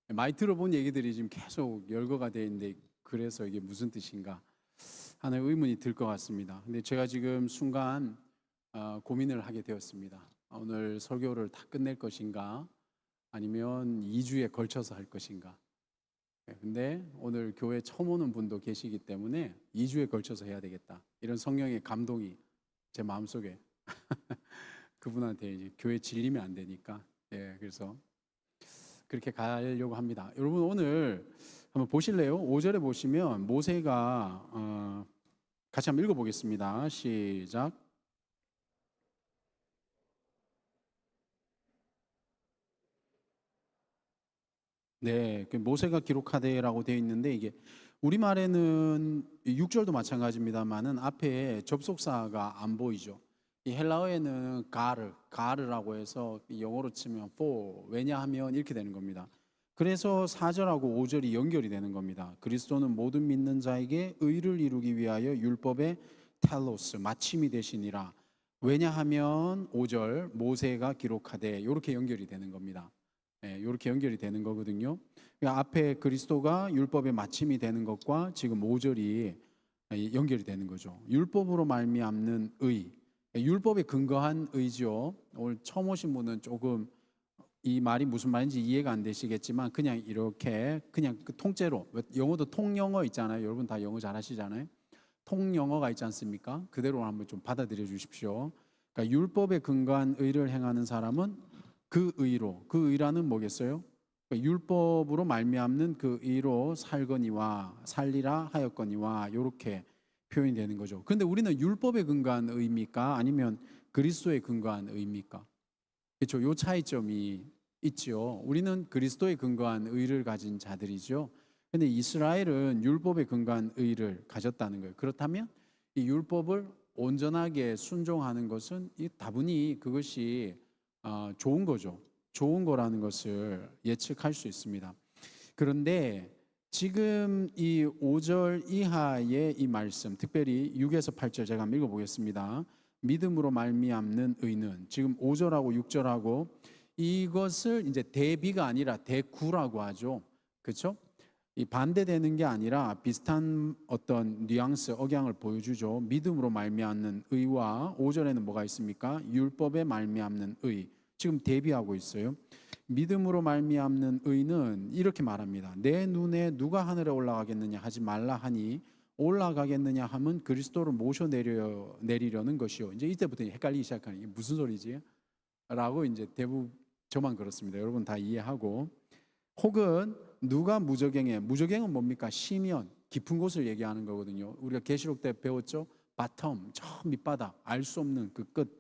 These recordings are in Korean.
많이 들어본 얘기들이 지금 계속 열거가 되어 있는데, 그래서 이게 무슨 뜻인가 하는 의문이 들 것 같습니다. 근데 제가 지금 순간 고민을 하게 되었습니다. 오늘 설교를 다 끝낼 것인가, 아니면 2주에 걸쳐서 할 것인가. 근데 오늘 교회 처음 오는 분도 계시기 때문에 2주에 걸쳐서 해야 되겠다, 이런 성령의 감동이 제 마음속에 그분한테 이제 교회 질리면 안 되니까, 그래서 그렇게 가려고 합니다. 여러분, 오늘 한번 보실래요? 5절에 보시면 모세가 같이 한번 읽어보겠습니다. 시작. 네, 그 모세가 기록하되라고 되어 있는데, 이게 우리말에는 6절도 마찬가지입니다만은 앞에 접속사가 안 보이죠. 이 헬라어에는 가르라고 해서 영어로 치면 for, 왜냐하면 이렇게 되는 겁니다. 그래서 4절하고 5절이 연결이 되는 겁니다. 그리스도는 모든 믿는 자에게 의를 이루기 위하여 율법의 텔로스, 마침이 되시니라. 왜냐하면 5절 모세가 기록하되, 이렇게 연결이 되는 겁니다. 이렇게 연결이 되는 거거든요. 그러니까 앞에 그리스도가 율법의 마침이 되는 것과 지금 5절이 연결이 되는 거죠. 율법으로 말미암는 의, 율법에 근거한 의죠. 오늘 처음 오신 분은 조금 이 말이 무슨 말인지 이해가 안 되시겠지만, 그냥 이렇게 그냥 그 통째로, 영어도 통영어 있잖아요. 여러분 다 영어 잘 하시잖아요. 통영어가 있지 않습니까? 그대로 한번 좀 받아들여 주십시오. 그러니까 율법에 근거한 의를 행하는 사람은 그 의로, 그 의라는 뭐겠어요? 그러니까 율법으로 말미암는 그 의로 살거니와 살리라 하였거니와, 이렇게 표현이 되는 거죠. 그런데 우리는 율법에 근거한 의입니까? 아니면 그리스도에 근거한 의입니까? 그렇죠. 요 차이점이 있죠. 우리는 그리스도에 근거한 의를 가진 자들이죠. 그런데 이스라엘은 율법에 근거한 의를 가졌다는 거예요. 그렇다면 이 율법을 온전하게 순종하는 것은 다분히 그것이 좋은 거죠. 좋은 거라는 것을 예측할 수 있습니다. 그런데 지금 이 5절 이하의 이 말씀, 특별히 6에서 8절 제가 한번 읽어보겠습니다. 믿음으로 말미암는 의는, 지금 5절하고 6절하고 이것을 이제 대비가 아니라 대구라고 하죠. 그렇죠? 이 반대되는 게 아니라 비슷한 어떤 뉘앙스, 억양을 보여주죠. 믿음으로 말미암는 의와 5절에는 뭐가 있습니까? 율법에 말미암는 의. 지금 대비하고 있어요. 믿음으로 말미암는 의는 이렇게 말합니다. 내 눈에 누가 하늘에 올라가겠느냐 하지 말라 하니, 올라가겠느냐 하면 그리스도를 모셔 내리려는 것이요. 이제 이때부터 헷갈리기 시작하는, 이게 무슨 소리지? 라고 이제 대부분 저만 그렇습니다. 여러분 다 이해하고. 혹은 누가 무저갱에, 무저갱은 뭡니까? 심연, 깊은 곳을 얘기하는 거거든요. 우리가 계시록 때 배웠죠? 바텀, 저 밑바닥, 알 수 없는 그 끝.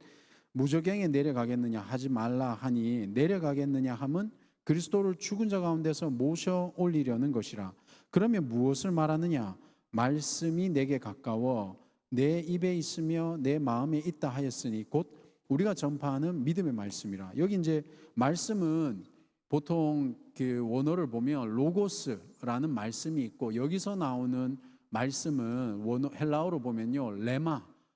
무저갱에 내려가겠느냐 하지 말라 하니, 내려가겠느냐 하면 그리스도를 죽은 자 가운데서 모셔 올리려는 것이라. 그러면 무엇을 말하느냐? 말씀이 내게 가까워 내 입에 있으며 내 마음에 있다 하였으니, 곧 우리가 전파하는 믿음의 말씀이라. 여기 이제 말씀은 보통 그 원어를 보면 로고스라는 말씀이 있고, 여기서 나오는 말씀은 헬라어로 보면요,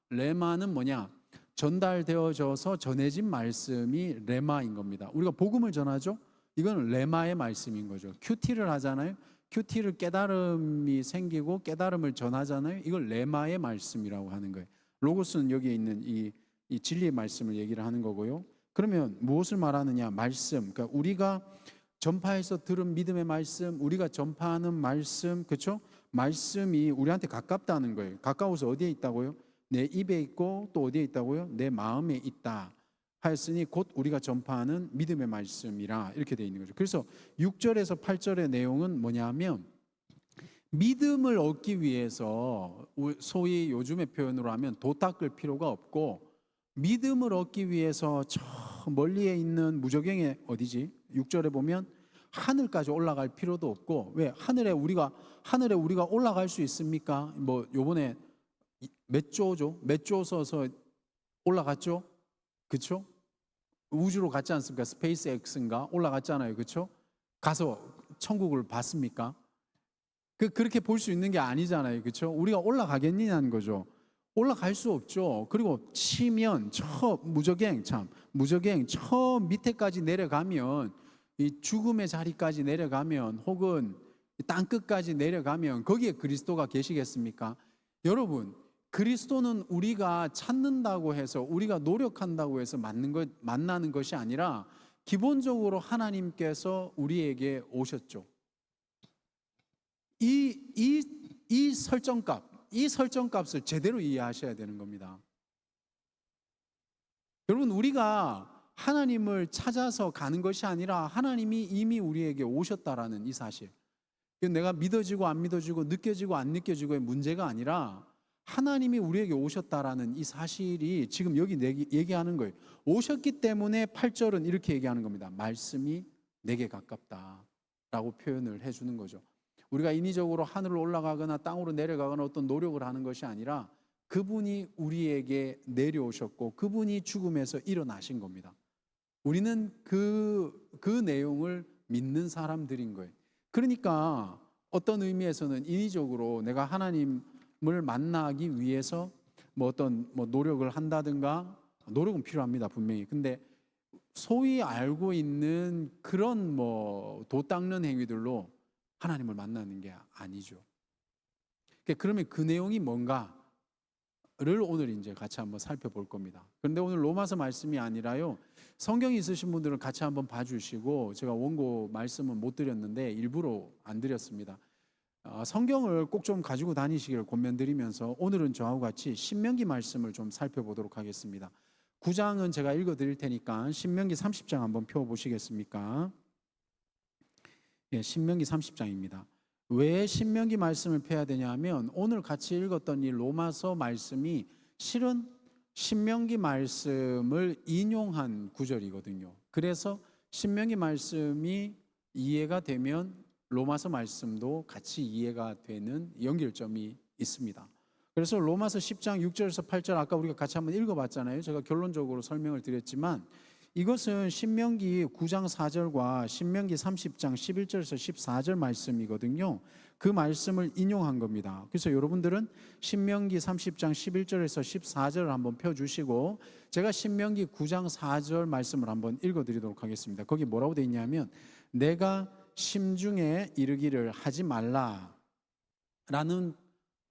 레마는 뭐냐? 전달되어져서 전해진 말씀이 레마인 겁니다. 우리가 복음을 전하죠? 이건 레마의 말씀인 거죠. 큐티를 하잖아요. 큐티를 깨달음이 생기고 깨달음을 전하잖아요. 이걸 레마의 말씀이라고 하는 거예요. 로고스는 여기에 있는 이 진리의 말씀을 얘기를 하는 거고요. 그러면 무엇을 말하느냐? 말씀. 그러니까 우리가 전파해서 들은 믿음의 말씀, 우리가 전파하는 말씀, 그렇죠? 말씀이 우리한테 가깝다는 거예요. 가까워서 어디에 있다고요? 내 입에 있고, 또 어디에 있다고요? 내 마음에 있다 하였으니, 곧 우리가 전파하는 믿음의 말씀이라, 이렇게 되어 있는 거죠. 그래서 6절에서 8절의 내용은 뭐냐면, 믿음을 얻기 위해서, 소위 요즘의 표현으로 하면 도 닦을 필요가 없고, 믿음을 얻기 위해서 저 멀리에 있는 무저갱에, 어디지? 6절에 보면 하늘까지 올라갈 필요도 없고. 왜? 하늘에 우리가 올라갈 수 있습니까? 뭐 요번에 몇 조 써서 올라갔죠? 그렇죠? 우주로 갔지 않습니까? 스페이스 X인가 올라갔잖아요. 그렇죠? 가서 천국을 봤습니까? 그렇게 볼 수 있는 게 아니잖아요. 그렇죠? 우리가 올라가겠느냐는 거죠. 올라갈 수 없죠. 그리고 치면 무저갱 저 밑에까지 내려가면 이 죽음의 자리까지 내려가면 혹은 땅 끝까지 내려가면 거기에 그리스도가 계시겠습니까? 여러분, 그리스도는 우리가 찾는다고 해서 우리가 노력한다고 해서 만나는 것이 아니라 기본적으로 하나님께서 우리에게 오셨죠. 이 설정값을 제대로 이해하셔야 되는 겁니다. 여러분, 우리가 하나님을 찾아서 가는 것이 아니라 하나님이 이미 우리에게 오셨다라는 이 사실. 내가 믿어지고 안 믿어지고 느껴지고 안 느껴지고의 문제가 아니라 하나님이 우리에게 오셨다라는 이 사실이 지금 여기 얘기하는 거예요. 오셨기 때문에 8절은 이렇게 얘기하는 겁니다. 말씀이 내게 가깝다라고 표현을 해주는 거죠. 우리가 인위적으로 하늘로 올라가거나 땅으로 내려가거나 어떤 노력을 하는 것이 아니라 그분이 우리에게 내려오셨고 그분이 죽음에서 일어나신 겁니다. 우리는 그 내용을 믿는 사람들인 거예요. 그러니까 어떤 의미에서는 인위적으로 내가 하나님을 만나기 위해서 어떤 노력을 한다든가, 노력은 필요합니다, 분명히. 근데 소위 알고 있는 그런 도 닦는 행위들로 하나님을 만나는 게 아니죠. 그러면 그 내용이 뭔가를 오늘 이제 같이 한번 살펴볼 겁니다. 그런데 오늘 로마서 말씀이 아니라요, 성경이 있으신 분들은 같이 한번 봐주시고, 제가 원고 말씀은 못 드렸는데 일부러 안 드렸습니다. 성경을 꼭 좀 가지고 다니시기를 권면드리면서 오늘은 저하고 같이 신명기 말씀을 좀 살펴보도록 하겠습니다. 9장은 제가 읽어드릴 테니까 신명기 30장 한번 펴보시겠습니까? 예, 신명기 30장입니다. 왜 신명기 말씀을 펴야 되냐면 오늘 같이 읽었던 이 로마서 말씀이 실은 신명기 말씀을 인용한 구절이거든요. 그래서 신명기 말씀이 이해가 되면 로마서 말씀도 같이 이해가 되는 연결점이 있습니다. 그래서 로마서 10장 6절에서 8절 아까 우리가 같이 한번 읽어봤잖아요. 제가 결론적으로 설명을 드렸지만 이것은 신명기 9장 4절과 신명기 30장 11절에서 14절 말씀이거든요. 그 말씀을 인용한 겁니다. 그래서 여러분들은 신명기 30장 11절에서 14절을 한번 펴주시고 제가 신명기 9장 4절 말씀을 한번 읽어드리도록 하겠습니다. 거기 뭐라고 되어 있냐면 내가 심중에 이르기를 하지 말라 라는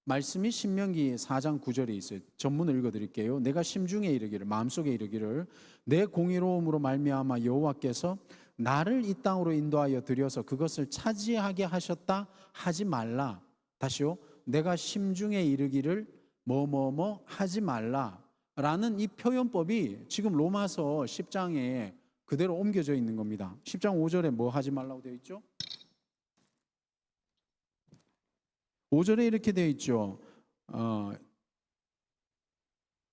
말씀이 신명기 4장 9절에 있어요. 전문을 읽어드릴게요. 내가 심중에 이르기를, 마음속에 이르기를 내 공의로움으로 말미암아 여호와께서 나를 이 땅으로 인도하여 들여서 그것을 차지하게 하셨다 하지 말라. 다시요. 내가 심중에 이르기를 뭐뭐뭐 하지 말라 라는 이 표현법이 지금 로마서 10장에 그대로 옮겨져 있는 겁니다. 10장 5절에 뭐 하지 말라고 되어 있죠? 5절에 이렇게 되어 있죠.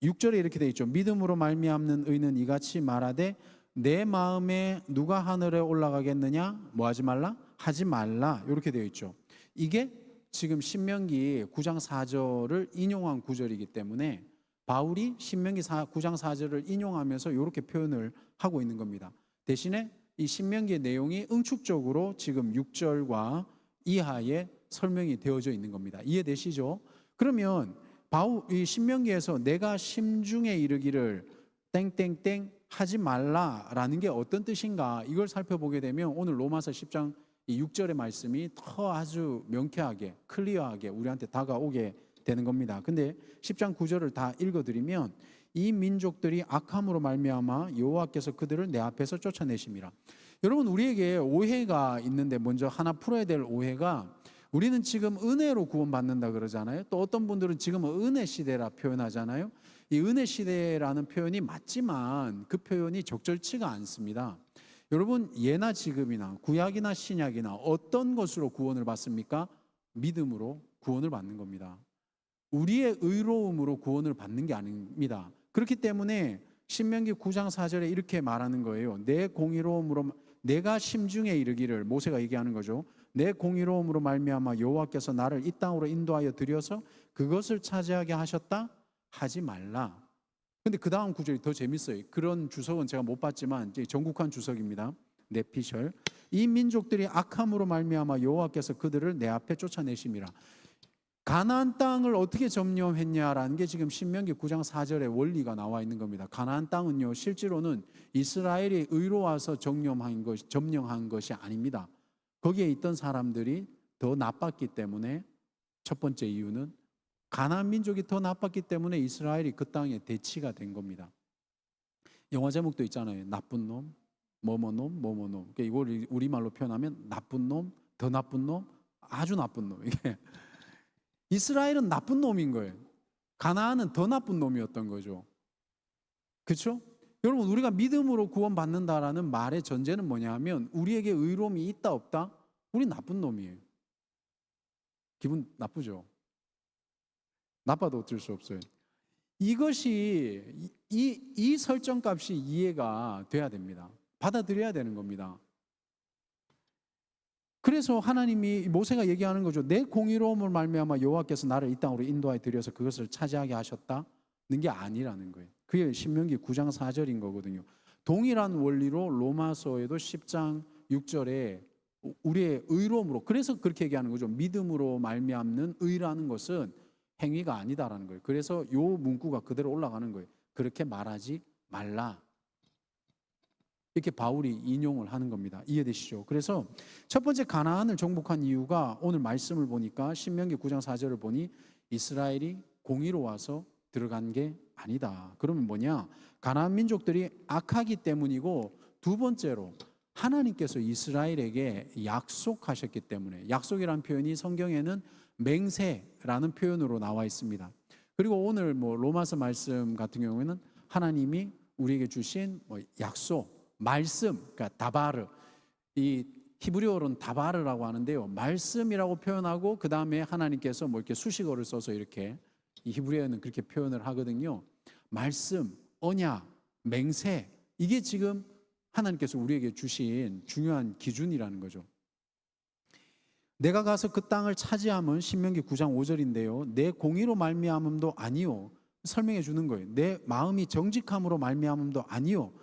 6절에 이렇게 되어 있죠. 믿음으로 말미암는 의는 이같이 말하되 내 마음에 누가 하늘에 올라가겠느냐? 뭐 하지 말라? 하지 말라. 이렇게 되어 있죠. 이게 지금 신명기 9장 4절을 인용한 구절이기 때문에 바울이 신명기 9장 4절을 인용하면서 이렇게 표현을 하고 있는 겁니다. 대신에 이 신명기의 내용이 응축적으로 지금 6절과 이하에 설명이 되어져 있는 겁니다. 이해되시죠? 그러면 이 신명기에서 내가 심중에 이르기를 땡땡땡 하지 말라라는 게 어떤 뜻인가 이걸 살펴보게 되면 오늘 로마서 10장 6절의 말씀이 더 아주 명쾌하게 클리어하게 우리한테 다가오게 되는 겁니다. 근데 10장 9절을 다 읽어드리면 이 민족들이 악함으로 말미암아 여호와께서 그들을 내 앞에서 쫓아내심이라. 여러분, 우리에게 오해가 있는데 먼저 하나 풀어야 될 오해가 우리는 지금 은혜로 구원받는다 그러잖아요. 또 어떤 분들은 지금은 은혜 시대라 표현하잖아요. 이 은혜 시대라는 표현이 맞지만 그 표현이 적절치가 않습니다. 여러분, 예나 지금이나 구약이나 신약이나 어떤 것으로 구원을 받습니까? 믿음으로 구원을 받는 겁니다. 우리의 의로움으로 구원을 받는 게 아닙니다. 그렇기 때문에 신명기 9장 4절에 이렇게 말하는 거예요. 내 공의로움으로 내가 심중에 이르기를, 모세가 얘기하는 거죠. 내 공의로움으로 말미암아 여호와께서 나를 이 땅으로 인도하여 들여서 그것을 차지하게 하셨다 하지 말라. 근데 그 다음 구절이 더 재밌어요. 그런 주석은 제가 못 봤지만 정국한 주석입니다. 네피셜. 이 민족들이 악함으로 말미암아 여호와께서 그들을 내 앞에 쫓아내심이라. 가나안 땅을 어떻게 점령했냐라는 게 지금 신명기 9장 4절에 원리가 나와 있는 겁니다. 가나안 땅은요, 실제로는 이스라엘이 의로와서 점령한 것이 아닙니다. 거기에 있던 사람들이 더 나빴기 때문에, 첫 번째 이유는 가나안 민족이 더 나빴기 때문에 이스라엘이 그 땅에 대치가 된 겁니다. 영화 제목도 있잖아요. 나쁜 놈, 뭐뭐놈, 뭐뭐놈. 이걸 우리말로 표현하면 나쁜 놈, 더 나쁜 놈, 아주 나쁜 놈. 이게 이스라엘은 나쁜 놈인 거예요. 가나안은 더 나쁜 놈이었던 거죠. 그렇죠? 여러분, 우리가 믿음으로 구원받는다라는 말의 전제는 뭐냐 하면 우리에게 의로움이 있다 없다? 우리 나쁜 놈이에요. 기분 나쁘죠? 나빠도 어쩔 수 없어요. 이것이 이 설정값이 이해가 돼야 됩니다. 받아들여야 되는 겁니다. 그래서 하나님이 모세가 얘기하는 거죠. 내 공의로움을 말미암아 여호와께서 나를 이 땅으로 인도하여 들여서 그것을 차지하게 하셨다는 게 아니라는 거예요. 그게 신명기 9장 4절인 거거든요. 동일한 원리로 로마서에도 10장 6절에 우리의 의로움으로, 그래서 그렇게 얘기하는 거죠. 믿음으로 말미암는 의라는 것은 행위가 아니다라는 거예요. 그래서 요 문구가 그대로 올라가는 거예요. 그렇게 말하지 말라. 이렇게 바울이 인용을 하는 겁니다. 이해되시죠? 그래서 첫 번째 가나안을 정복한 이유가 오늘 말씀을 보니까 신명기 9장 4절을 보니 이스라엘이 공의로 와서 들어간 게 아니다. 그러면 뭐냐? 가나안 민족들이 악하기 때문이고, 두 번째로 하나님께서 이스라엘에게 약속하셨기 때문에, 약속이라는 표현이 성경에는 맹세라는 표현으로 나와 있습니다. 그리고 오늘 로마서 말씀 같은 경우에는 하나님이 우리에게 주신 약속, 말씀, 그러니까 다바르, 이 히브리어로는 다바르라고 하는데요, 말씀이라고 표현하고 그 다음에 하나님께서 이렇게 수식어를 써서 이렇게, 이 히브리어는 그렇게 표현을 하거든요. 말씀, 언약, 맹세, 이게 지금 하나님께서 우리에게 주신 중요한 기준이라는 거죠. 내가 가서 그 땅을 차지함은 신명기 9장 5절인데요. 내 공의로 말미암음도 아니요. 설명해 주는 거예요. 내 마음이 정직함으로 말미암음도 아니요.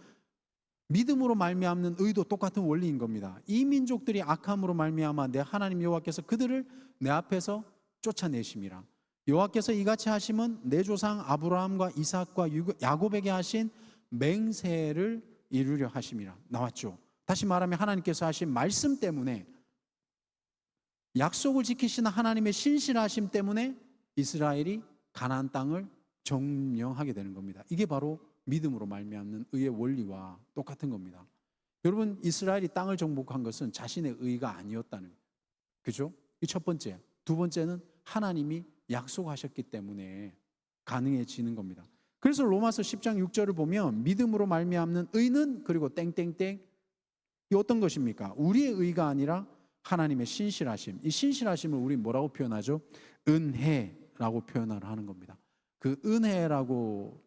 믿음으로 말미암는 의도 똑같은 원리인 겁니다. 이 민족들이 악함으로 말미암아 내 하나님 여호와께서 그들을 내 앞에서 쫓아내심이라. 여호와께서 이같이 하심은 내 조상 아브라함과 이삭과 야곱에게 하신 맹세를 이루려 하심이라. 나왔죠. 다시 말하면 하나님께서 하신 말씀 때문에, 약속을 지키시는 하나님의 신실하심 때문에 이스라엘이 가나안 땅을 점령하게 되는 겁니다. 이게 바로 믿음으로 말미암는 의의 원리와 똑같은 겁니다. 여러분, 이스라엘이 땅을 정복한 것은 자신의 의가 아니었다는 거예요. 그죠? 이 첫 번째. 두 번째는 하나님이 약속하셨기 때문에 가능해지는 겁니다. 그래서 로마서 10장 6절을 보면 믿음으로 말미암는 의는, 그리고 땡땡땡, 이 어떤 것입니까? 우리의 의가 아니라 하나님의 신실하심. 이 신실하심을 우리 뭐라고 표현하죠? 은혜라고 표현을 하는 겁니다. 그 은혜라고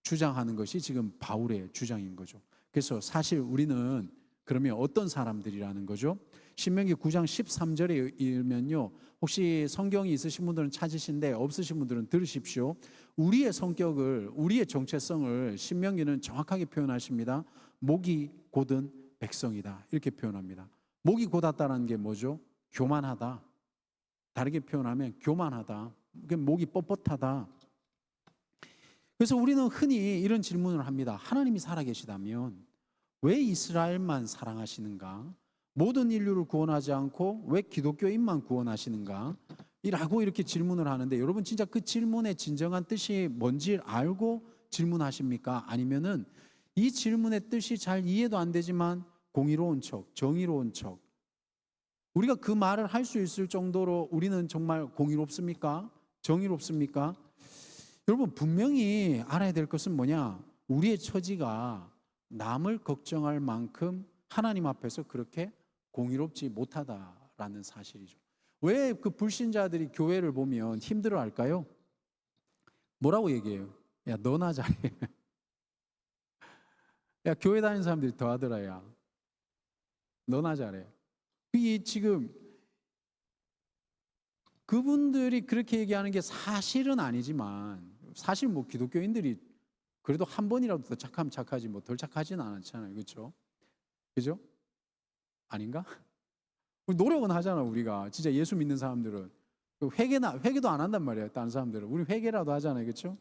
주장하는 것이 지금 바울의 주장인 거죠. 그래서 사실 우리는 그러면 어떤 사람들이라는 거죠? 신명기 9장 13절에 읽으면요, 혹시 성경이 있으신 분들은 찾으신데 없으신 분들은 들으십시오. 우리의 성격을, 우리의 정체성을 신명기는 정확하게 표현하십니다. 목이 곧은 백성이다, 이렇게 표현합니다. 목이 곧았다는 게 뭐죠? 교만하다. 다르게 표현하면 교만하다. 목이 뻣뻣하다. 그래서 우리는 흔히 이런 질문을 합니다. 하나님이 살아계시다면 왜 이스라엘만 사랑하시는가? 모든 인류를 구원하지 않고 왜 기독교인만 구원하시는가? 라고 이렇게 질문을 하는데, 여러분 진짜 그 질문의 진정한 뜻이 뭔지 알고 질문하십니까? 아니면은 이 질문의 뜻이 잘 이해도 안 되지만 공의로운 척, 정의로운 척, 우리가 그 말을 할 수 있을 정도로 우리는 정말 공의롭습니까? 정의롭습니까? 여러분, 분명히 알아야 될 것은 뭐냐? 우리의 처지가 남을 걱정할 만큼 하나님 앞에서 그렇게 공의롭지 못하다라는 사실이죠. 왜 그 불신자들이 교회를 보면 힘들어 할까요? 뭐라고 얘기해요? 야, 너나 잘해. 야, 교회 다니는 사람들이 더 하더라, 야. 너나 잘해. 이 지금 그분들이 그렇게 얘기하는 게 사실은 아니지만, 사실 기독교인들이 그래도 한 번이라도 더 착하면 착하지 덜 착하지는 않잖아요. 그렇죠? 그죠? 아닌가? 노력은 하잖아, 우리가. 진짜 예수 믿는 사람들은. 회개도 안 한단 말이에요. 다른 사람들은. 우리 회개라도 하잖아요. 그렇죠?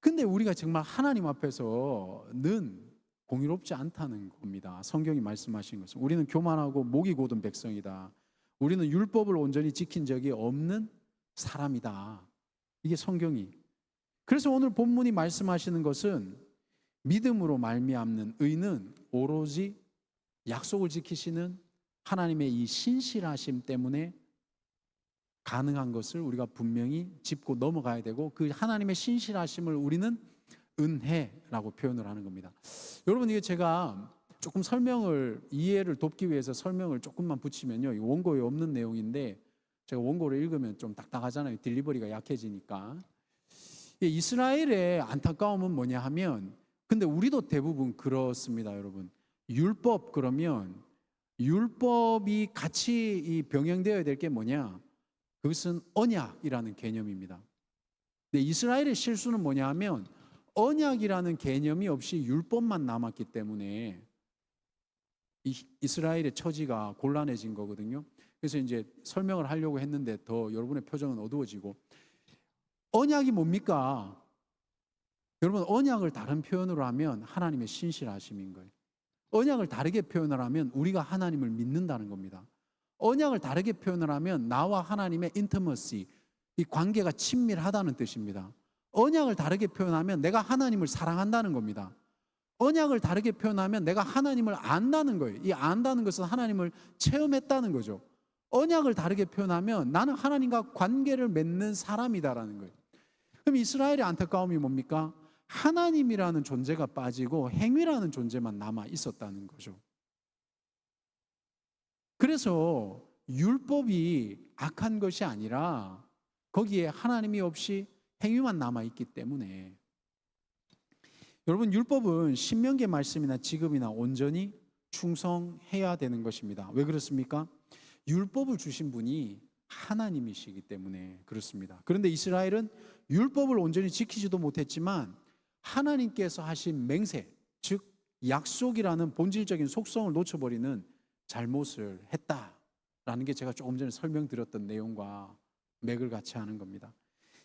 근데 우리가 정말 하나님 앞에서는 공의롭지 않다는 겁니다. 성경이 말씀하신 것은. 우리는 교만하고 목이 곧은 백성이다. 우리는 율법을 온전히 지킨 적이 없는 사람이다. 이게 성경이. 그래서 오늘 본문이 말씀하시는 것은 믿음으로 말미암는 의는 오로지 약속을 지키시는 하나님의 이 신실하심 때문에 가능한 것을 우리가 분명히 짚고 넘어가야 되고, 그 하나님의 신실하심을 우리는 은혜라고 표현을 하는 겁니다. 여러분, 이게 제가 조금 이해를 돕기 위해서 설명을 조금만 붙이면요, 이 원고에 없는 내용인데 제가 원고를 읽으면 좀 딱딱하잖아요. 딜리버리가 약해지니까. 이스라엘의 안타까움은 뭐냐 하면, 근데 우리도 대부분 그렇습니다. 여러분, 율법, 그러면 율법이 같이 병행되어야 될 게 뭐냐, 그것은 언약이라는 개념입니다. 근데 이스라엘의 실수는 뭐냐 하면 언약이라는 개념이 없이 율법만 남았기 때문에 이스라엘의 처지가 곤란해진 거거든요. 그래서 이제 설명을 하려고 했는데 더 여러분의 표정은 어두워지고, 언약이 뭡니까? 여러분, 언약을 다른 표현으로 하면 하나님의 신실하심인 거예요. 언약을 다르게 표현을 하면 우리가 하나님을 믿는다는 겁니다. 언약을 다르게 표현을 하면 나와 하나님의 인티머시, 이 관계가 친밀하다는 뜻입니다. 언약을 다르게 표현하면 내가 하나님을 사랑한다는 겁니다. 언약을 다르게 표현하면 내가 하나님을 안다는 거예요. 이 안다는 것은 하나님을 체험했다는 거죠. 언약을 다르게 표현하면 나는 하나님과 관계를 맺는 사람이다라는 거예요. 그럼 이스라엘의 안타까움이 뭡니까? 하나님이라는 존재가 빠지고 행위라는 존재만 남아 있었다는 거죠. 그래서 율법이 악한 것이 아니라 거기에 하나님이 없이 행위만 남아있기 때문에, 여러분, 율법은 신명기 말씀이나 지금이나 온전히 충성해야 되는 것입니다. 왜 그렇습니까? 율법을 주신 분이 하나님이시기 때문에 그렇습니다. 그런데 이스라엘은 율법을 온전히 지키지도 못했지만 하나님께서 하신 맹세, 즉 약속이라는 본질적인 속성을 놓쳐버리는 잘못을 했다라는 게 제가 조금 전에 설명드렸던 내용과 맥을 같이 하는 겁니다.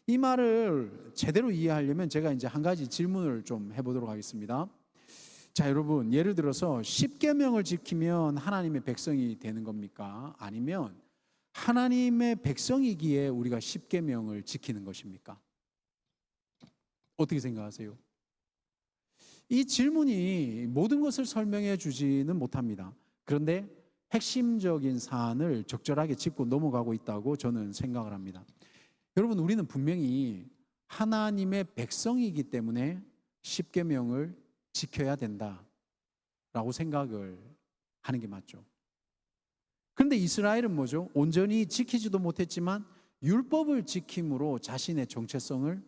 이 말을 제대로 이해하려면 제가 이제 한 가지 질문을 좀 해보도록 하겠습니다. 자, 여러분, 예를 들어서 십계명을 지키면 하나님의 백성이 되는 겁니까? 아니면 하나님의 백성이기에 우리가 십계명을 지키는 것입니까? 어떻게 생각하세요? 이 질문이 모든 것을 설명해 주지는 못합니다. 그런데 핵심적인 사안을 적절하게 짚고 넘어가고 있다고 저는 생각을 합니다. 여러분, 우리는 분명히 하나님의 백성이기 때문에 십계명을 지켜야 된다라고 생각을 하는 게 맞죠. 그런데 이스라엘은 뭐죠? 온전히 지키지도 못했지만 율법을 지킴으로 자신의 정체성을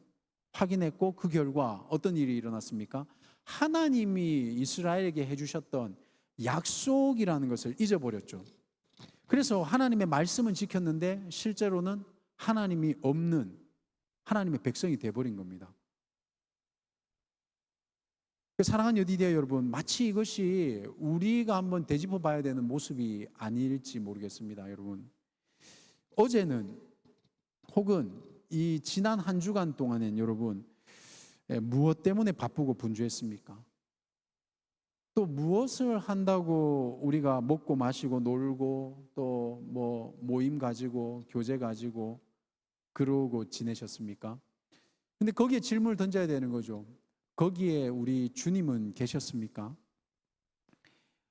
확인했고, 그 결과 어떤 일이 일어났습니까? 하나님이 이스라엘에게 해주셨던 약속이라는 것을 잊어버렸죠. 그래서 하나님의 말씀은 지켰는데 실제로는 하나님이 없는 하나님의 백성이 되어버린 겁니다. 사랑하는 여디디아 여러분, 마치 이것이 우리가 한번 되짚어 봐야 되는 모습이 아닐지 모르겠습니다. 여러분, 어제는 혹은 이 지난 한 주간 동안엔 여러분 무엇 때문에 바쁘고 분주했습니까? 또 무엇을 한다고 우리가 먹고 마시고 놀고 또 뭐 모임 가지고 교제 가지고 그러고 지내셨습니까? 근데 거기에 질문을 던져야 되는 거죠. 거기에 우리 주님은 계셨습니까?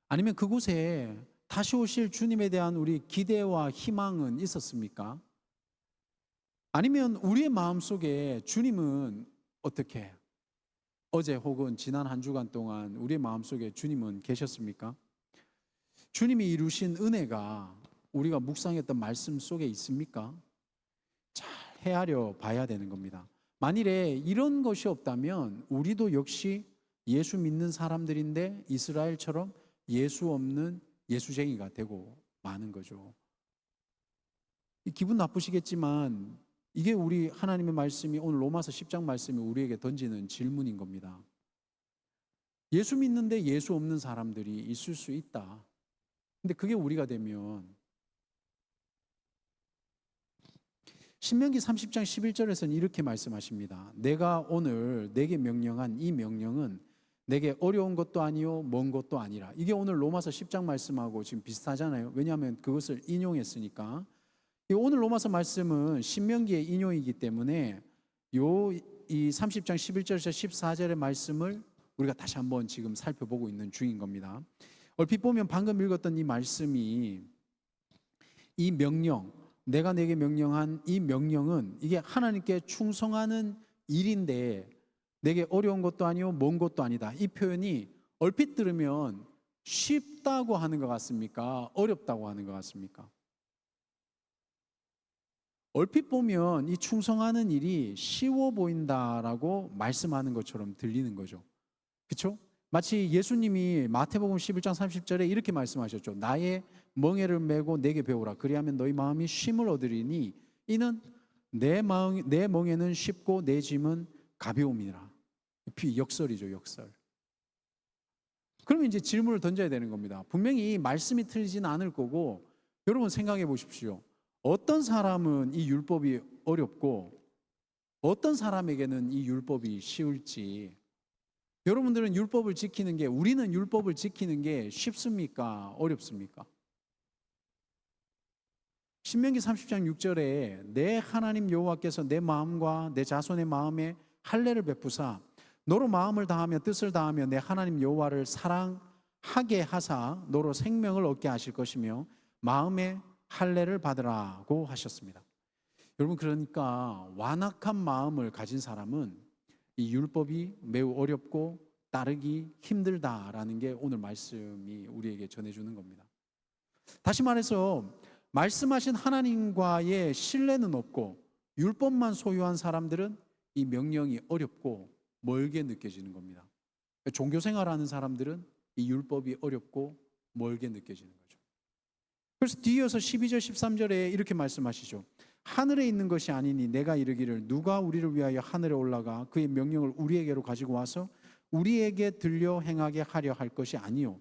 아니면 그곳에 다시 오실 주님에 대한 우리 기대와 희망은 있었습니까? 아니면 우리의 마음속에 주님은 어떻게, 어제 혹은 지난 한 주간 동안 우리의 마음속에 주님은 계셨습니까? 주님이 이루신 은혜가 우리가 묵상했던 말씀 속에 있습니까? 잘 헤아려 봐야 되는 겁니다. 만일에 이런 것이 없다면 우리도 역시 예수 믿는 사람들인데 이스라엘처럼 예수 없는 예수쟁이가 되고 마는 거죠. 기분 나쁘시겠지만 이게 우리 하나님의 말씀이, 오늘 로마서 10장 말씀이 우리에게 던지는 질문인 겁니다. 예수 믿는데 예수 없는 사람들이 있을 수 있다. 근데 그게 우리가 되면, 신명기 30장 11절에서는 이렇게 말씀하십니다. 내가 오늘 내게 명령한 이 명령은 내게 어려운 것도 아니요 먼 것도 아니라. 이게 오늘 로마서 10장 말씀하고 지금 비슷하잖아요. 왜냐하면 그것을 인용했으니까. 오늘 로마서 말씀은 신명기의 인용이기 때문에 이 30장 11절에서 14절의 말씀을 우리가 다시 한번 지금 살펴보고 있는 중인 겁니다. 얼핏 보면 방금 읽었던 이 말씀이 이 명령, 내가 내게 명령한 이 명령은 이게 하나님께 충성하는 일인데 내게 어려운 것도 아니요 먼 것도 아니다. 이 표현이 얼핏 들으면 쉽다고 하는 것 같습니까? 어렵다고 하는 것 같습니까? 얼핏 보면 이 충성하는 일이 쉬워 보인다라고 말씀하는 것처럼 들리는 거죠. 그렇죠? 마치 예수님이 마태복음 11장 30절에 이렇게 말씀하셨죠. 나의 멍에를 메고 내게 배우라. 그리하면 너희 마음이 쉼을 얻으리니 이는 내 멍에는 쉽고 내 짐은 가벼움이라. 역설이죠, 역설. 그러면 이제 질문을 던져야 되는 겁니다. 분명히 말씀이 틀리지는 않을 거고, 여러분 생각해 보십시오. 어떤 사람은 이 율법이 어렵고 어떤 사람에게는 이 율법이 쉬울지. 여러분들은 율법을 지키는 게, 우리는 율법을 지키는 게 쉽습니까? 어렵습니까? 신명기 30장 6절에 내 하나님 여호와께서 내 마음과 내 자손의 마음에 할례를 베푸사 너로 마음을 다하며 뜻을 다하며 내 하나님 여호와를 사랑하게 하사 너로 생명을 얻게 하실 것이며 마음에 할례를 받으라고 하셨습니다. 여러분, 그러니까 완악한 마음을 가진 사람은 이 율법이 매우 어렵고 따르기 힘들다라는 게 오늘 말씀이 우리에게 전해주는 겁니다. 다시 말해서 말씀하신 하나님과의 신뢰는 없고 율법만 소유한 사람들은 이 명령이 어렵고 멀게 느껴지는 겁니다. 종교생활하는 사람들은 이 율법이 어렵고 멀게 느껴지는 거죠. 그래서 뒤이어서 12절 13절에 이렇게 말씀하시죠. 하늘에 있는 것이 아니니 내가 이르기를 누가 우리를 위하여 하늘에 올라가 그의 명령을 우리에게로 가지고 와서 우리에게 들려 행하게 하려 할 것이 아니요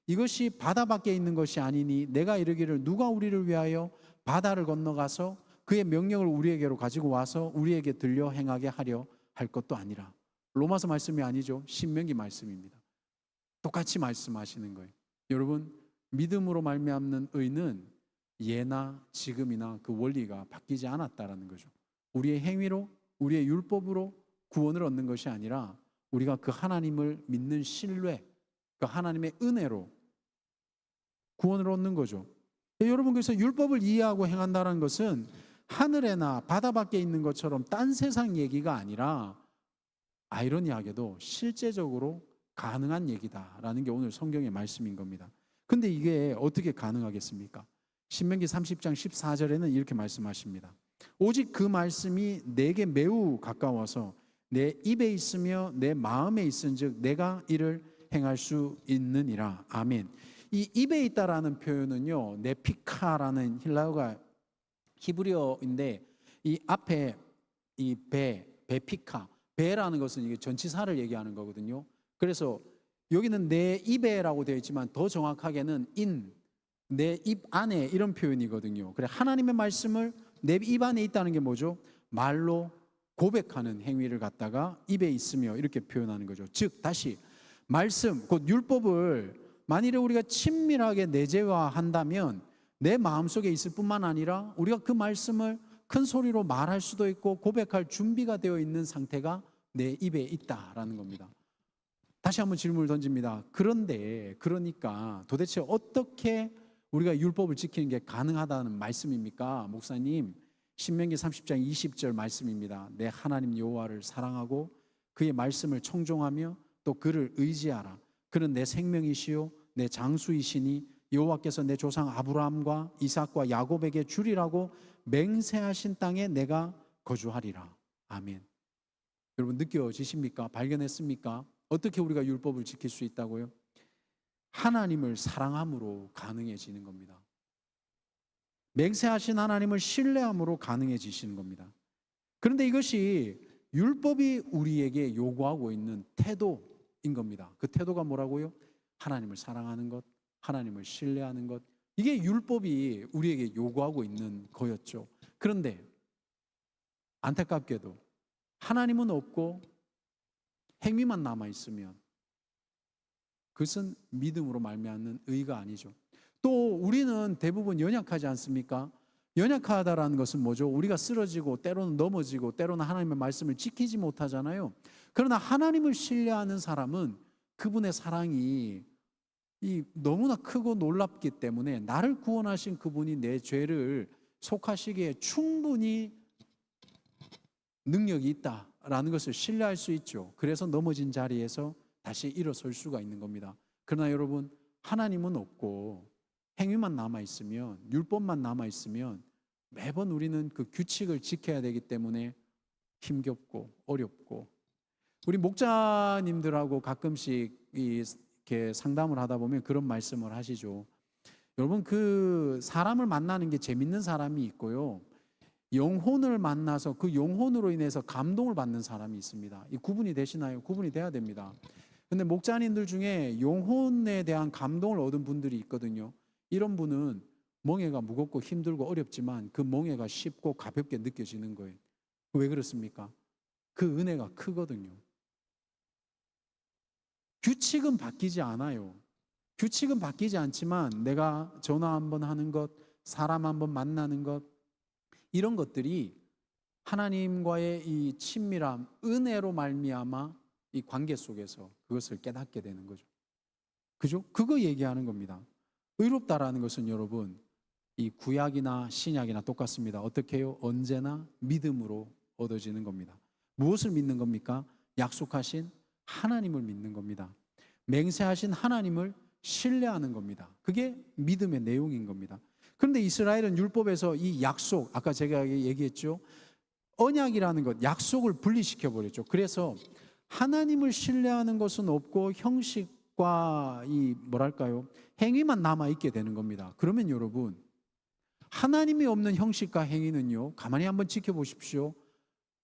이것이 바다 밖에 있는 것이 아니니 내가 이르기를 누가 우리를 위하여 바다를 건너가서 그의 명령을 우리에게로 가지고 와서 우리에게 들려 행하게 하려 할 것도 아니라. 로마서 말씀이 아니죠. 신명기 말씀입니다. 똑같이 말씀하시는 거예요. 여러분, 믿음으로 말미암는 의는 예나 지금이나 그 원리가 바뀌지 않았다라는 거죠. 우리의 행위로, 우리의 율법으로 구원을 얻는 것이 아니라 우리가 그 하나님을 믿는 신뢰, 그 하나님의 은혜로 구원을 얻는 거죠. 여러분, 그래서 율법을 이해하고 행한다는 것은 하늘에나 바다 밖에 있는 것처럼 딴 세상 얘기가 아니라 아이러니하게도 실제적으로 가능한 얘기다라는 게 오늘 성경의 말씀인 겁니다. 근데 이게 어떻게 가능하겠습니까? 신명기 30장 14절에는 이렇게 말씀하십니다. 오직 그 말씀이 내게 매우 가까워서 내 입에 있으며 내 마음에 있은즉 내가 이를 행할 수 있느니라. 아멘. 이 입에 있다라는 표현은요, 네피카라는 힐라어가 히브리어인데 이 앞에 이 베피카, 베라는 것은 이게 전치사를 얘기하는 거거든요. 그래서 여기는 내 입에라고 되어 있지만 더 정확하게는 내 입 안에 이런 표현이거든요. 그래, 하나님의 말씀을 내 입 안에 있다는 게 뭐죠? 말로 고백하는 행위를 갖다가 입에 있으며 이렇게 표현하는 거죠. 즉 다시 말씀, 곧 율법을 만일에 우리가 친밀하게 내재화한다면 내 마음속에 있을 뿐만 아니라 우리가 그 말씀을 큰 소리로 말할 수도 있고 고백할 준비가 되어 있는 상태가 내 입에 있다라는 겁니다. 다시 한번 질문을 던집니다. 그러니까 도대체 어떻게 우리가 율법을 지키는 게 가능하다는 말씀입니까? 목사님, 신명기 30장 20절 말씀입니다. 내 하나님 여호와를 사랑하고 그의 말씀을 청종하며 또 그를 의지하라. 그는 내 생명이시요 내 장수이시니 여호와께서 내 조상 아브라함과 이삭과 야곱에게 주리라고 맹세하신 땅에 내가 거주하리라. 아멘. 여러분, 느껴지십니까? 발견했습니까? 어떻게 우리가 율법을 지킬 수 있다고요? 하나님을 사랑함으로 가능해지는 겁니다. 맹세하신 하나님을 신뢰함으로 가능해지시는 겁니다. 그런데 이것이 율법이 우리에게 요구하고 있는 태도인 겁니다. 그 태도가 뭐라고요? 하나님을 사랑하는 것, 하나님을 신뢰하는 것. 이게 율법이 우리에게 요구하고 있는 거였죠. 그런데 안타깝게도 하나님은 없고 행위만 남아 있으면 그것은 믿음으로 말미암는 의가 아니죠. 또 우리는 대부분 연약하지 않습니까? 연약하다라는 것은 뭐죠? 우리가 쓰러지고 때로는 넘어지고 때로는 하나님의 말씀을 지키지 못하잖아요. 그러나 하나님을 신뢰하는 사람은 그분의 사랑이 너무나 크고 놀랍기 때문에 나를 구원하신 그분이 내 죄를 속하시기에 충분히 능력이 있다라는 것을 신뢰할 수 있죠. 그래서 넘어진 자리에서 다시 일어설 수가 있는 겁니다. 그러나 여러분, 하나님은 없고 행위만 남아있으면, 율법만 남아있으면 매번 우리는 그 규칙을 지켜야 되기 때문에 힘겹고 어렵고, 우리 목자님들하고 가끔씩 이렇게 상담을 하다 보면 그런 말씀을 하시죠. 여러분, 그 사람을 만나는 게 재밌는 사람이 있고요, 영혼을 만나서 그 영혼으로 인해서 감동을 받는 사람이 있습니다. 이 구분이 되시나요? 구분이 돼야 됩니다. 근데 목자님들 중에 영혼에 대한 감동을 얻은 분들이 있거든요. 이런 분은 멍에가 무겁고 힘들고 어렵지만 그 멍에가 쉽고 가볍게 느껴지는 거예요. 왜 그렇습니까? 그 은혜가 크거든요. 규칙은 바뀌지 않아요. 규칙은 바뀌지 않지만 내가 전화 한번 하는 것, 사람 한번 만나는 것, 이런 것들이 하나님과의 이 친밀함, 은혜로 말미암아 이 관계 속에서 그것을 깨닫게 되는 거죠. 그죠? 그거 얘기하는 겁니다. 의롭다라는 것은 여러분, 이 구약이나 신약이나 똑같습니다. 어떻게 해요? 언제나 믿음으로 얻어지는 겁니다. 무엇을 믿는 겁니까? 약속하신 하나님을 믿는 겁니다. 맹세하신 하나님을 신뢰하는 겁니다. 그게 믿음의 내용인 겁니다. 그런데 이스라엘은 율법에서 이 약속, 아까 제가 얘기했죠, 언약이라는 것, 약속을 분리시켜 버렸죠. 그래서 하나님을 신뢰하는 것은 없고 형식과 이 뭐랄까요, 행위만 남아 있게 되는 겁니다. 그러면 여러분, 하나님이 없는 형식과 행위는요, 가만히 한번 지켜보십시오.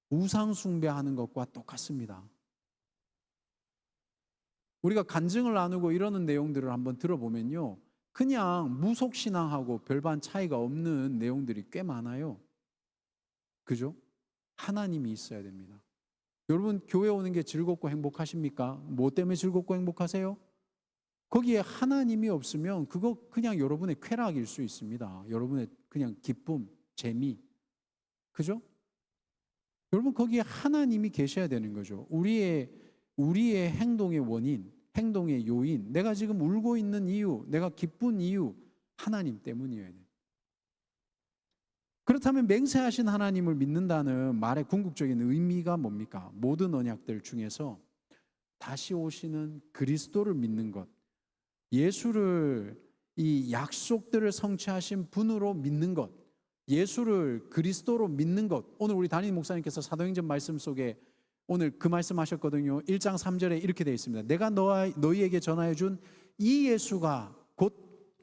우상 숭배하는 것과 똑같습니다. 우리가 간증을 나누고 이러는 내용들을 한번 들어보면요, 그냥 무속신앙하고 별반 차이가 없는 내용들이 꽤 많아요. 그죠? 하나님이 있어야 됩니다. 여러분, 교회 오는 게 즐겁고 행복하십니까? 뭐 때문에 즐겁고 행복하세요? 거기에 하나님이 없으면 그거 그냥 여러분의 쾌락일 수 있습니다. 여러분의 그냥 기쁨, 재미. 그죠? 여러분, 거기에 하나님이 계셔야 되는 거죠. 우리의 행동의 원인, 행동의 요인, 내가 지금 울고 있는 이유, 내가 기쁜 이유, 하나님 때문이어야 돼요. 그렇다면 맹세하신 하나님을 믿는다는 말의 궁극적인 의미가 뭡니까? 모든 언약들 중에서 다시 오시는 그리스도를 믿는 것, 예수를, 이 약속들을 성취하신 분으로 믿는 것, 예수를 그리스도로 믿는 것. 오늘 우리 담임 목사님께서 사도행전 말씀 속에 오늘 그 말씀하셨거든요. 1장 3절에 이렇게 되어 있습니다. 내가 너희에게 전하여 준 이 예수가 곧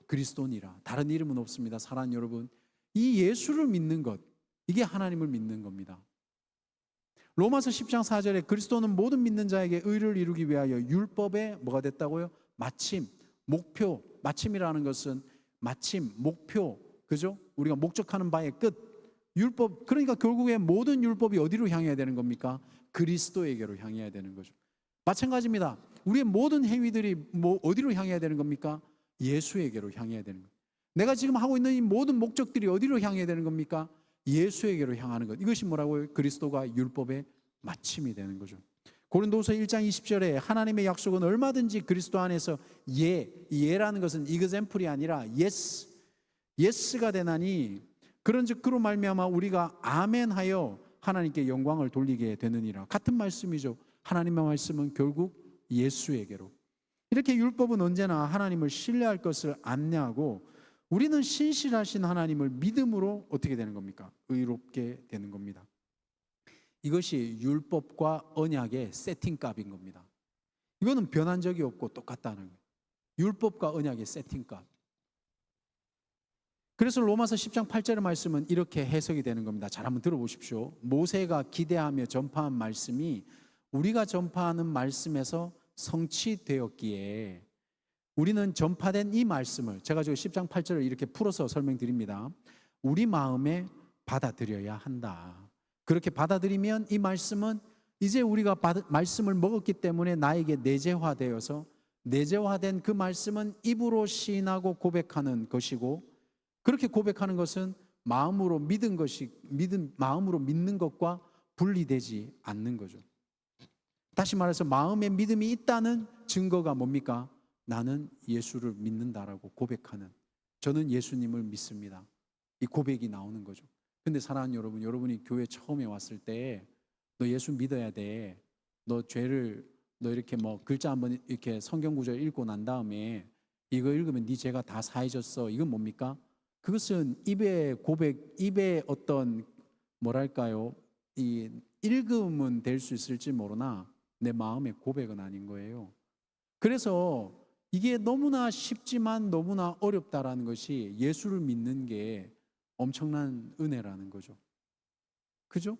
그리스도니라. 다른 이름은 없습니다. 사랑하는 여러분, 이 예수를 믿는 것, 이게 하나님을 믿는 겁니다. 로마서 10장 4절에 그리스도는 모든 믿는 자에게 의를 이루기 위하여 율법의 뭐가 됐다고요? 마침, 목표. 마침이라는 것은 마침, 목표, 그죠? 우리가 목적하는 바의 끝. 율법, 그러니까 결국에 모든 율법이 어디로 향해야 되는 겁니까? 그리스도에게로 향해야 되는 거죠. 마찬가지입니다. 우리의 모든 행위들이 어디로 향해야 되는 겁니까? 예수에게로 향해야 되는 겁니다. 내가 지금 하고 있는 이 모든 목적들이 어디로 향해야 되는 겁니까? 예수에게로 향하는 것. 이것이 뭐라고요? 그리스도가 율법의 마침이 되는 거죠. 고린도서 1장 20절에 하나님의 약속은 얼마든지 그리스도 안에서 예라는 것은 example이 아니라 yes가 되나니 그런즉 그로 말미암아 우리가 아멘하여 하나님께 영광을 돌리게 되느니라. 같은 말씀이죠. 하나님의 말씀은 결국 예수에게로. 이렇게 율법은 언제나 하나님을 신뢰할 것을 안내하고 우리는 신실하신 하나님을 믿음으로 어떻게 되는 겁니까? 의롭게 되는 겁니다. 이것이 율법과 언약의 세팅값인 겁니다. 이거는 변한 적이 없고 똑같다는 거예요. 율법과 언약의 세팅값. 그래서 로마서 10장 8절의 말씀은 이렇게 해석이 되는 겁니다. 잘 한번 들어보십시오. 모세가 기대하며 전파한 말씀이 우리가 전파하는 말씀에서 성취되었기에 우리는 전파된 이 말씀을, 제가 저 10장 8절을 이렇게 풀어서 설명드립니다. 우리 마음에 받아들여야 한다. 그렇게 받아들이면 이 말씀은 이제 우리가 말씀을 먹었기 때문에 나에게 내재화되어서 내재화된 그 말씀은 입으로 시인하고 고백하는 것이고, 그렇게 고백하는 것은 마음으로 마음으로 믿는 것과 분리되지 않는 거죠. 다시 말해서 마음에 믿음이 있다는 증거가 뭡니까? 나는 예수를 믿는다라고 고백하는, 저는 예수님을 믿습니다, 이 고백이 나오는 거죠. 근데 사랑하는 여러분, 여러분이 교회 처음에 왔을 때 너 예수 믿어야 돼, 너 이렇게 뭐 글자 한번 이렇게 성경 구절 읽고 난 다음에 이거 읽으면 네 죄가 다 사해졌어, 이건 뭡니까? 그것은 입의 고백, 입의 어떤 뭐랄까요, 이 읽음은 될 수 있을지 모르나 내 마음의 고백은 아닌 거예요. 그래서 이게 너무나 쉽지만 너무나 어렵다라는 것이 예수를 믿는 게 엄청난 은혜라는 거죠. 그죠?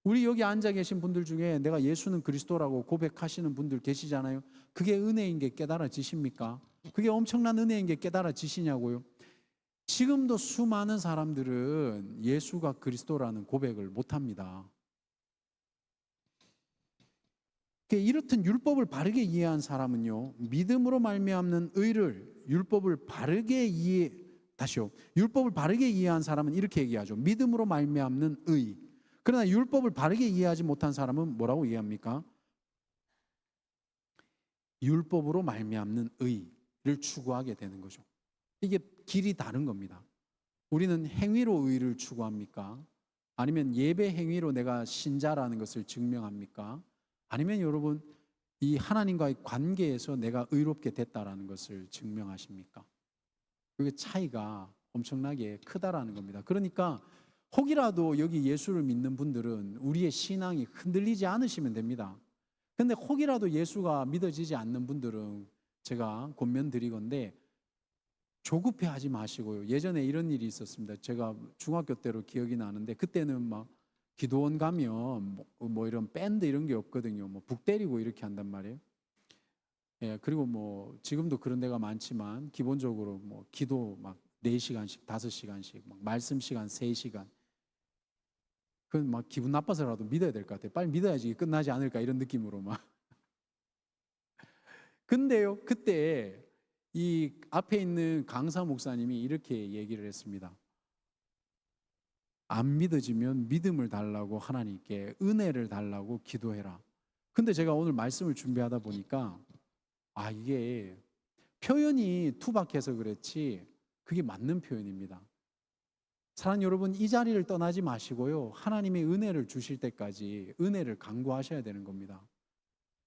우리 여기 앉아 계신 분들 중에 내가 예수는 그리스도라고 고백하시는 분들 계시잖아요. 그게 은혜인 게 깨달아지십니까? 그게 엄청난 은혜인 게 깨달아지시냐고요? 지금도 수많은 사람들은 예수가 그리스도라는 고백을 못합니다. 이렇듯 율법을 바르게 이해한 사람은요, 믿음으로 말미암는 의를 율법을 바르게 이해한 사람은 이렇게 얘기하죠. 믿음으로 말미암는 의. 그러나 율법을 바르게 이해하지 못한 사람은 뭐라고 이해합니까? 율법으로 말미암는 의를 추구하게 되는 거죠. 이게 길이 다른 겁니다. 우리는 행위로 의를 추구합니까? 아니면 예배 행위로 내가 신자라는 것을 증명합니까? 아니면 여러분, 이 하나님과의 관계에서 내가 의롭게 됐다라는 것을 증명하십니까? 그게 차이가 엄청나게 크다라는 겁니다. 그러니까 혹이라도 여기 예수를 믿는 분들은 우리의 신앙이 흔들리지 않으시면 됩니다. 근데 혹이라도 예수가 믿어지지 않는 분들은 제가 권면드리건대 조급해하지 마시고요. 예전에 이런 일이 있었습니다. 제가 중학교 때로 기억이 나는데, 그때는 막 기도원 가면 뭐 이런 밴드 이런 게 없거든요. 뭐 북 때리고 이렇게 한단 말이에요. 예, 그리고 뭐 지금도 그런 데가 많지만 기본적으로 뭐 기도 막 4시간씩 5시간씩 막 말씀 시간 3시간. 그건 막 기분 나빠서라도 믿어야 될 것 같아요. 빨리 믿어야지 끝나지 않을까 이런 느낌으로 막. 근데요, 그때 이 앞에 있는 강사 목사님이 이렇게 얘기를 했습니다. 안 믿어지면 믿음을 달라고 하나님께 은혜를 달라고 기도해라. 근데 제가 오늘 말씀을 준비하다 보니까 이게 표현이 투박해서 그렇지 그게 맞는 표현입니다. 사랑하는 여러분, 이 자리를 떠나지 마시고요, 하나님의 은혜를 주실 때까지 은혜를 간구하셔야 되는 겁니다.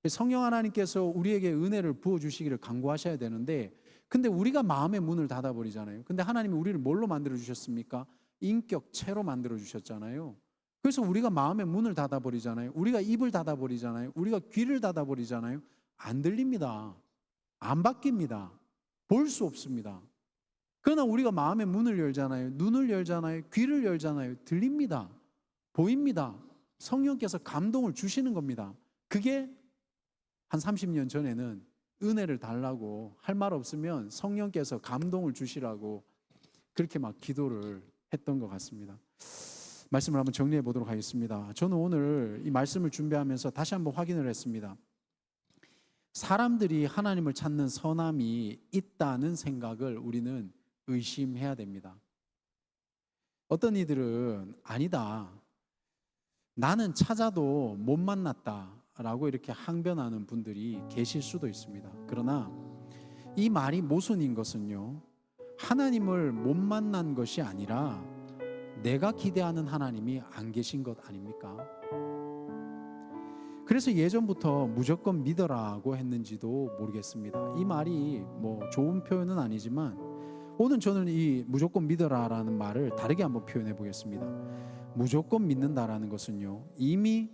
성령 하나님께서 우리에게 은혜를 부어주시기를 간구하셔야 되는데, 근데 우리가 마음의 문을 닫아버리잖아요. 근데 하나님이 우리를 뭘로 만들어주셨습니까? 인격체로 만들어주셨잖아요. 그래서 우리가 마음의 문을 닫아버리잖아요. 우리가 입을 닫아버리잖아요. 우리가 귀를 닫아버리잖아요. 안 들립니다. 안 바뀝니다. 볼 수 없습니다. 그러나 우리가 마음의 문을 열잖아요. 눈을 열잖아요. 귀를 열잖아요. 들립니다. 보입니다. 성령께서 감동을 주시는 겁니다. 그게 한 30년 전에는 은혜를 달라고 할 말 없으면 성령께서 감동을 주시라고 그렇게 막 기도를 했던 것 같습니다. 말씀을 한번 정리해 보도록 하겠습니다. 저는 오늘 이 말씀을 준비하면서 다시 한번 확인을 했습니다. 사람들이 하나님을 찾는 선함이 있다는 생각을 우리는 의심해야 됩니다. 어떤 이들은 아니다, 나는 찾아도 못 만났다 라고 이렇게 항변하는 분들이 계실 수도 있습니다. 그러나 이 말이 모순인 것은요, 하나님을 못 만난 것이 아니라 내가 기대하는 하나님이 안 계신 것 아닙니까? 그래서 예전부터 무조건 믿어라고 했는지도 모르겠습니다. 이 말이 뭐 좋은 표현은 아니지만 오늘 저는 이 무조건 믿어라라는 말을 다르게 한번 표현해 보겠습니다. 무조건 믿는다라는 것은요, 이미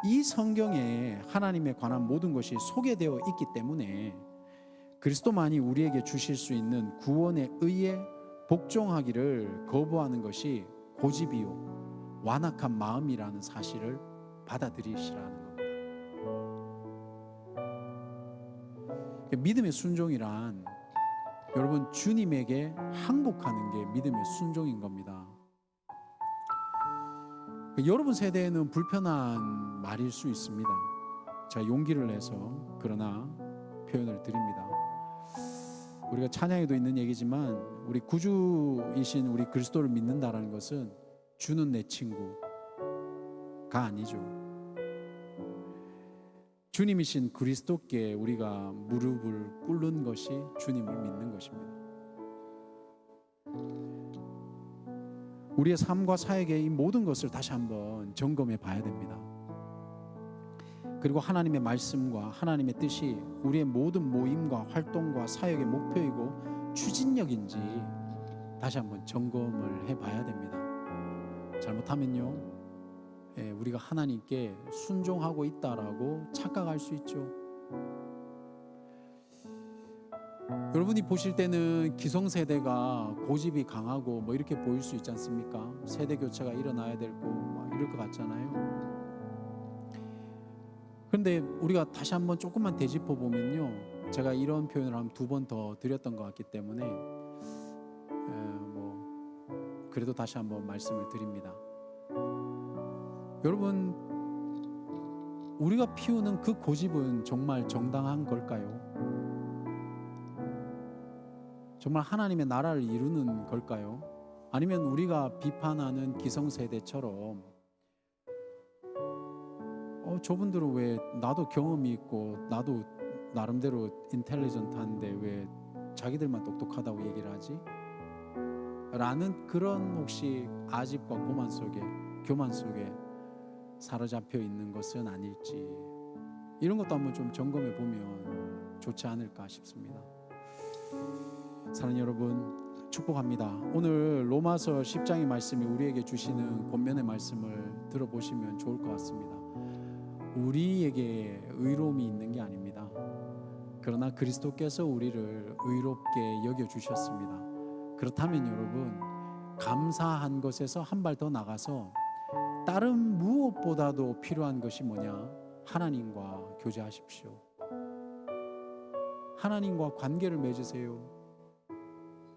이 성경에 하나님에 관한 모든 것이 소개되어 있기 때문에 그리스도만이 우리에게 주실 수 있는 구원의 의에 복종하기를 거부하는 것이 고집이요 완악한 마음이라는 사실을 받아들이시라는 겁니다. 믿음의 순종이란 여러분, 주님에게 항복하는 게 믿음의 순종인 겁니다. 여러분 세대에는 불편한 말일 수 있습니다. 제가 용기를 내서 그러나 표현을 드립니다. 우리가 찬양에도 있는 얘기지만 우리 구주이신 우리 그리스도를 믿는다라는 것은 주는 내 친구가 아니죠. 주님이신 그리스도께 우리가 무릎을 꿇는 것이 주님을 믿는 것입니다. 우리의 삶과 사역의 이 모든 것을 다시 한번 점검해 봐야 됩니다. 그리고 하나님의 말씀과 하나님의 뜻이 우리의 모든 모임과 활동과 사역의 목표이고 추진력인지 다시 한번 점검을 해 봐야 됩니다. 잘못하면요, 우리가 하나님께 순종하고 있다라고 착각할 수 있죠. 여러분이 보실 때는 기성세대가 고집이 강하고 뭐 이렇게 보일 수 있지 않습니까? 세대 교체가 일어나야 되고 막 이럴 것 같잖아요. 그런데 우리가 다시 한번 조금만 되짚어 보면요, 제가 이런 표현을 한 2번 더 드렸던 것 같기 때문에 그래도 다시 한번 말씀을 드립니다. 여러분, 우리가 피우는 그 고집은 정말 정당한 걸까요? 정말 하나님의 나라를 이루는 걸까요? 아니면 우리가 비판하는 기성세대처럼 저분들은 왜 나도 경험이 있고 나도 나름대로 인텔리전트한데 왜 자기들만 똑똑하다고 얘기를 하지? 라는 그런 혹시 아집과 교만 속에 사로잡혀 있는 것은 아닐지, 이런 것도 한번 좀 점검해 보면 좋지 않을까 싶습니다. 사랑하는 여러분, 축복합니다. 오늘 로마서 10장의 말씀이 우리에게 주시는 권면의 말씀을 들어보시면 좋을 것 같습니다. 우리에게 의로움이 있는 게 아닙니다. 그러나 그리스도께서 우리를 의롭게 여겨주셨습니다. 그렇다면 여러분, 감사한 것에서 한 발 더 나가서 다른 무엇보다도 필요한 것이 뭐냐? 하나님과 교제하십시오. 하나님과 관계를 맺으세요.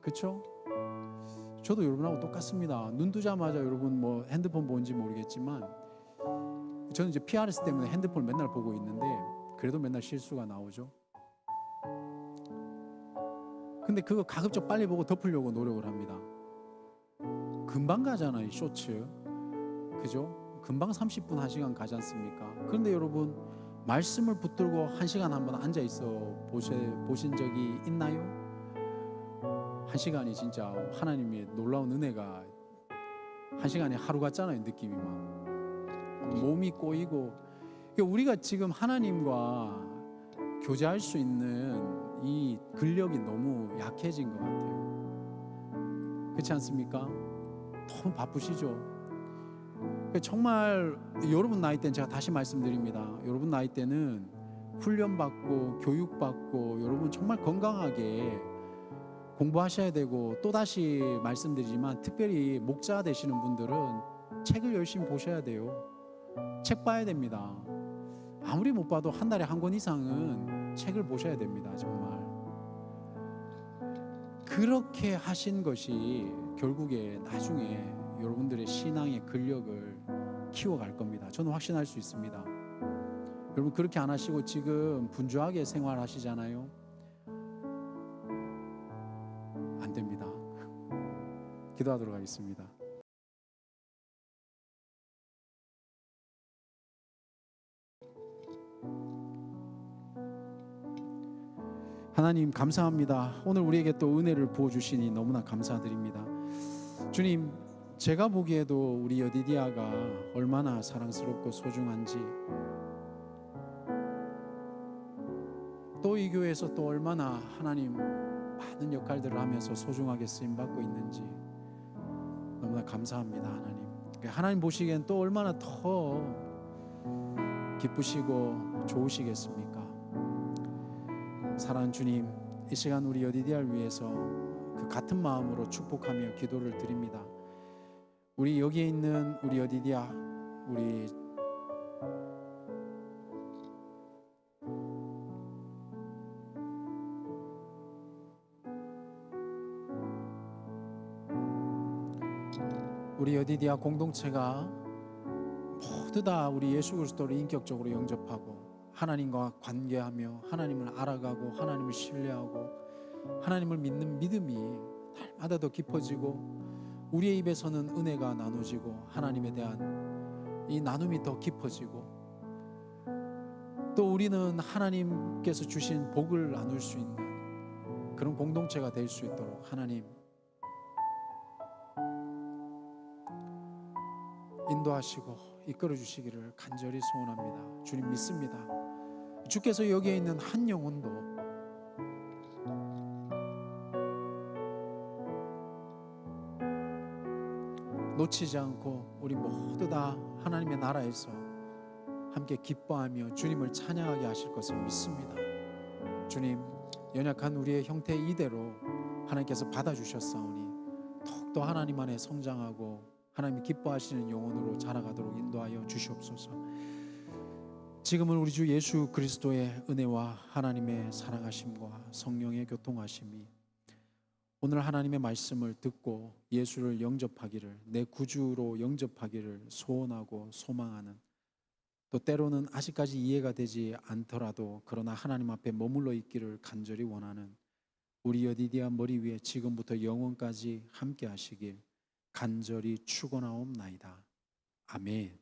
그렇죠? 저도 여러분하고 똑같습니다. 눈 뜨자마자 여러분 뭐 핸드폰 본지 모르겠지만 저는 이제 PRS 때문에 핸드폰을 맨날 보고 있는데 그래도 맨날 실수가 나오죠. 근데 그거 가급적 빨리 보고 덮으려고 노력을 합니다. 금방 가잖아요, 쇼츠. 그죠? 금방 30분, 1시간 가지 않습니까? 그런데 여러분, 말씀을 붙들고 1시간 한번 앉아 있어 보신 적이 있나요? 1시간이 진짜 하나님의 놀라운 은혜가 1시간이 하루 같잖아요. 느낌이 막 몸이 꼬이고. 우리가 지금 하나님과 교제할 수 있는 이 근력이 너무 약해진 것 같아요. 그렇지 않습니까? 너무 바쁘시죠? 정말 여러분 나이 때는, 제가 다시 말씀드립니다, 여러분 나이 때는 훈련받고 교육받고 여러분 정말 건강하게 공부하셔야 되고, 또다시 말씀드리지만 특별히 목자 되시는 분들은 책을 열심히 보셔야 돼요. 책 봐야 됩니다. 아무리 못 봐도 한 달에 한 권 이상은 책을 보셔야 됩니다. 정말 그렇게 하신 것이 결국에 나중에 여러분들의 신앙의 근력을 키워갈 겁니다. 저는 확신할 수 있습니다. 여러분, 그렇게 안 하시고 지금 분주하게 생활하시잖아요. 안 됩니다. 기도하도록 하겠습니다. 하나님, 감사합니다. 오늘 우리에게 또 은혜를 부어주시니 너무나 감사드립니다. 주님, 제가 보기에도 우리 여디디아가 얼마나 사랑스럽고 소중한지, 또 이 교회에서 또 얼마나 하나님 많은 역할들을 하면서 소중하게 쓰임받고 있는지 너무나 감사합니다. 하나님 보시기엔 또 얼마나 더 기쁘시고 좋으시겠습니까? 사랑하는 주님, 이 시간 우리 여디디아를 위해서 그 같은 마음으로 축복하며 기도를 드립니다. 우리 여기에 있는 우리 여디디아, 우리 여디디아 공동체가 모두 다 우리 예수 그리스도를 인격적으로 영접하고 하나님과 관계하며 하나님을 알아가고 하나님을 신뢰하고 하나님을 믿는 믿음이 날마다 더 깊어지고 우리의 입에서는 은혜가 나눠지고 하나님에 대한 이 나눔이 더 깊어지고 또 우리는 하나님께서 주신 복을 나눌 수 있는 그런 공동체가 될 수 있도록 하나님 인도하시고 이끌어 주시기를 간절히 소원합니다. 주님 믿습니다. 주께서 여기에 있는 한 영혼도 놓치지 않고 우리 모두 다 하나님의 나라에서 함께 기뻐하며 주님을 찬양하게 하실 것을 믿습니다. 주님, 연약한 우리의 형태 이대로 하나님께서 받아주셨사오니 더욱더 하나님 안에 성장하고 하나님이 기뻐하시는 영혼으로 자라가도록 인도하여 주시옵소서. 지금은 우리 주 예수 그리스도의 은혜와 하나님의 사랑하심과 성령의 교통하심이 오늘 하나님의 말씀을 듣고 예수를 영접하기를, 내 구주로 영접하기를 소원하고 소망하는, 또 때로는 아직까지 이해가 되지 않더라도 그러나 하나님 앞에 머물러 있기를 간절히 원하는 우리 여디디아 머리 위에 지금부터 영원까지 함께 하시길 간절히 축원하옵나이다. 아멘.